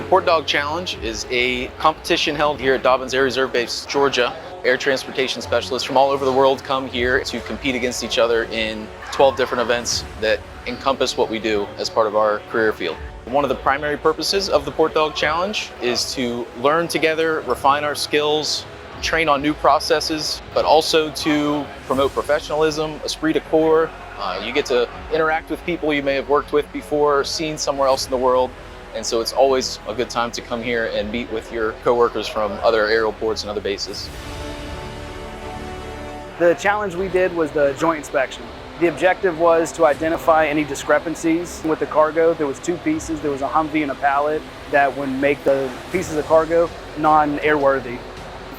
Port Dawg Challenge is a competition held here at Dobbins Air Reserve Base, Georgia. Air transportation specialists from all over the world come here to compete against each other in 12 different events that encompass what we do as part of our career field. One of the primary purposes of the Port Dawg Challenge is to learn together, refine our skills, train on new processes, but also to promote professionalism, esprit de corps. You get to interact with people you may have worked with before, seen somewhere else in the world. And so it's always a good time to come here and meet with your coworkers from other aerial ports and other bases. The challenge we did was the joint inspection. The objective was to identify any discrepancies with the cargo. There was two pieces. There was a Humvee and a pallet that would make the pieces of cargo non-airworthy.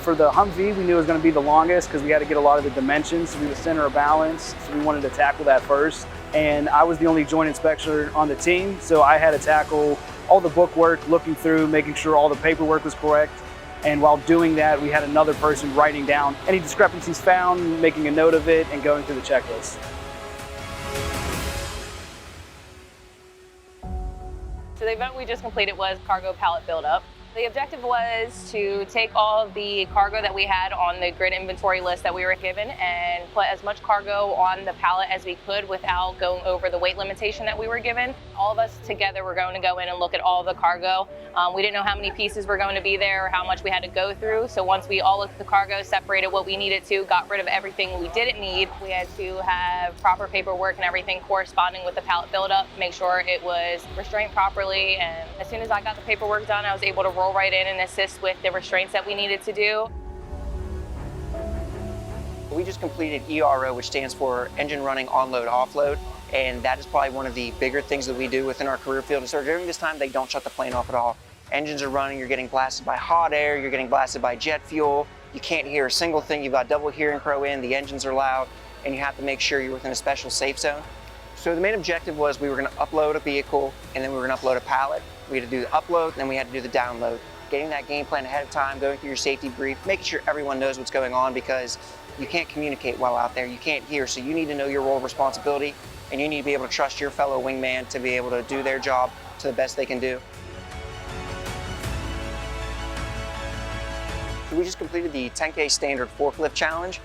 For the Humvee, we knew it was going to be the longest because we had to get a lot of the dimensions. So we were center of balance, so we wanted to tackle that first. And I was the only joint inspector on the team, so I had to tackle all the book work, looking through, making sure all the paperwork was correct. And while doing that, we had another person writing down any discrepancies found, making a note of it, and going through the checklist. So the event we just completed was cargo pallet buildup. The objective was to take all of the cargo that we had on the grid inventory list that we were given and put as much cargo on the pallet as we could without going over the weight limitation that we were given. All of us together were going to go in and look at all the cargo. We didn't know how many pieces were going to be there or how much we had to go through. So once we all looked at the cargo, separated what we needed to, got rid of everything we didn't need, we had to have proper paperwork and everything corresponding with the pallet buildup, make sure it was restrained properly. And as soon as I got the paperwork done, I was able to roll right in and assist with the restraints that we needed to do. We just completed ERO, which stands for engine running onload offload, and that is probably one of the bigger things that we do within our career field. So during this time, they don't shut the plane off at all. Engines are running, you're getting blasted by hot air, you're getting blasted by jet fuel, you can't hear a single thing, you've got double hearing pro in, the engines are loud, and you have to make sure you're within a special safe zone. So the main objective was we were going to upload a vehicle, and then we were going to upload a pallet. We had to do the upload, and then we had to do the download. Getting that game plan ahead of time, going through your safety brief, making sure everyone knows what's going on, because you can't communicate well out there, you can't hear, so you need to know your role of responsibility, and you need to be able to trust your fellow wingman to be able to do their job to the best they can do. We just completed the 10K Standard Forklift Challenge,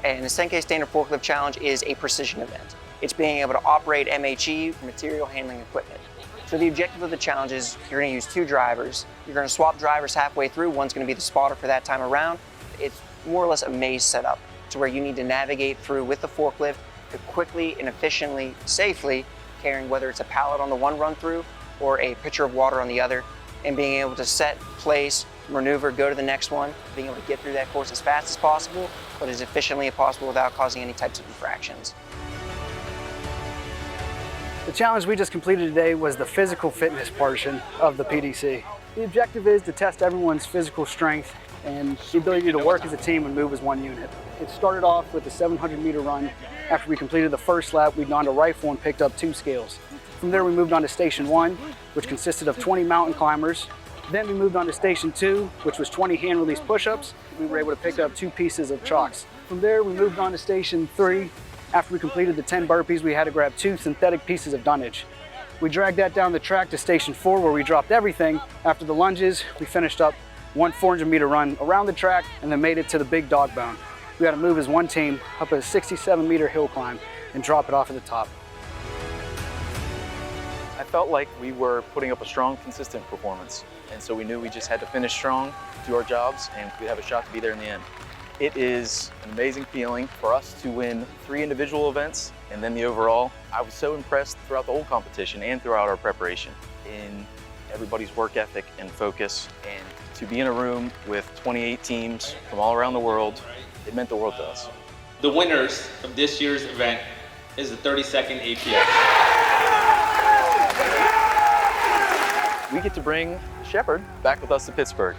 and the 10K Standard Forklift Challenge is a precision event. It's being able to operate MHE, material handling equipment. So the objective of the challenge is you're going to use two drivers. You're going to swap drivers halfway through. One's going to be the spotter for that time around. It's more or less a maze setup to where you need to navigate through with the forklift to quickly and efficiently, safely carrying whether it's a pallet on the one run through or a pitcher of water on the other, and being able to set, place, maneuver, go to the next one, being able to get through that course as fast as possible, but as efficiently as possible without causing any types of infractions. The challenge we just completed today was the physical fitness portion of the PDC. The objective is to test everyone's physical strength and the ability to work as a team and move as one unit. It started off with a 700-meter run. After we completed the first lap, we donned a rifle and picked up 2 scales. From there, we moved on to Station 1, which consisted of 20 mountain climbers. Then we moved on to Station 2, which was 20 hand-release push-ups. We were able to pick up 2 pieces of chalks. From there, we moved on to Station 3. After we completed the 10 burpees, we had to grab 2 synthetic pieces of dunnage. We dragged that down the track to Station 4, where we dropped everything. After the lunges, we finished up one 400-meter run around the track and then made it to the big dog bone. We had to move as one team up a 67-meter hill climb and drop it off at the top. I felt like we were putting up a strong, consistent performance. And so we knew we just had to finish strong, do our jobs, and we'd have a shot to be there in the end. It is an amazing feeling for us to win 3 individual events and then the overall. I was so impressed throughout the whole competition and throughout our preparation in everybody's work ethic and focus. And to be in a room with 28 teams from all around the world, it meant the world to us. The winners of this year's event is the 32nd APS. We get to bring Sheppard back with us to Pittsburgh.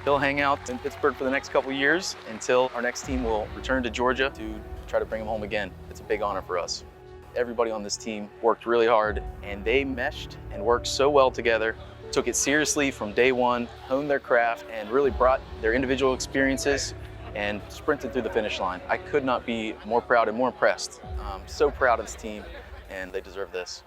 He'll hang out in Pittsburgh for the next couple years until our next team will return to Georgia to try to bring him home again. It's a big honor for us. Everybody on this team worked really hard, and they meshed and worked so well together, took it seriously from day one, honed their craft, and really brought their individual experiences and sprinted through the finish line. I could not be more proud and more impressed. I'm so proud of this team, and they deserve this.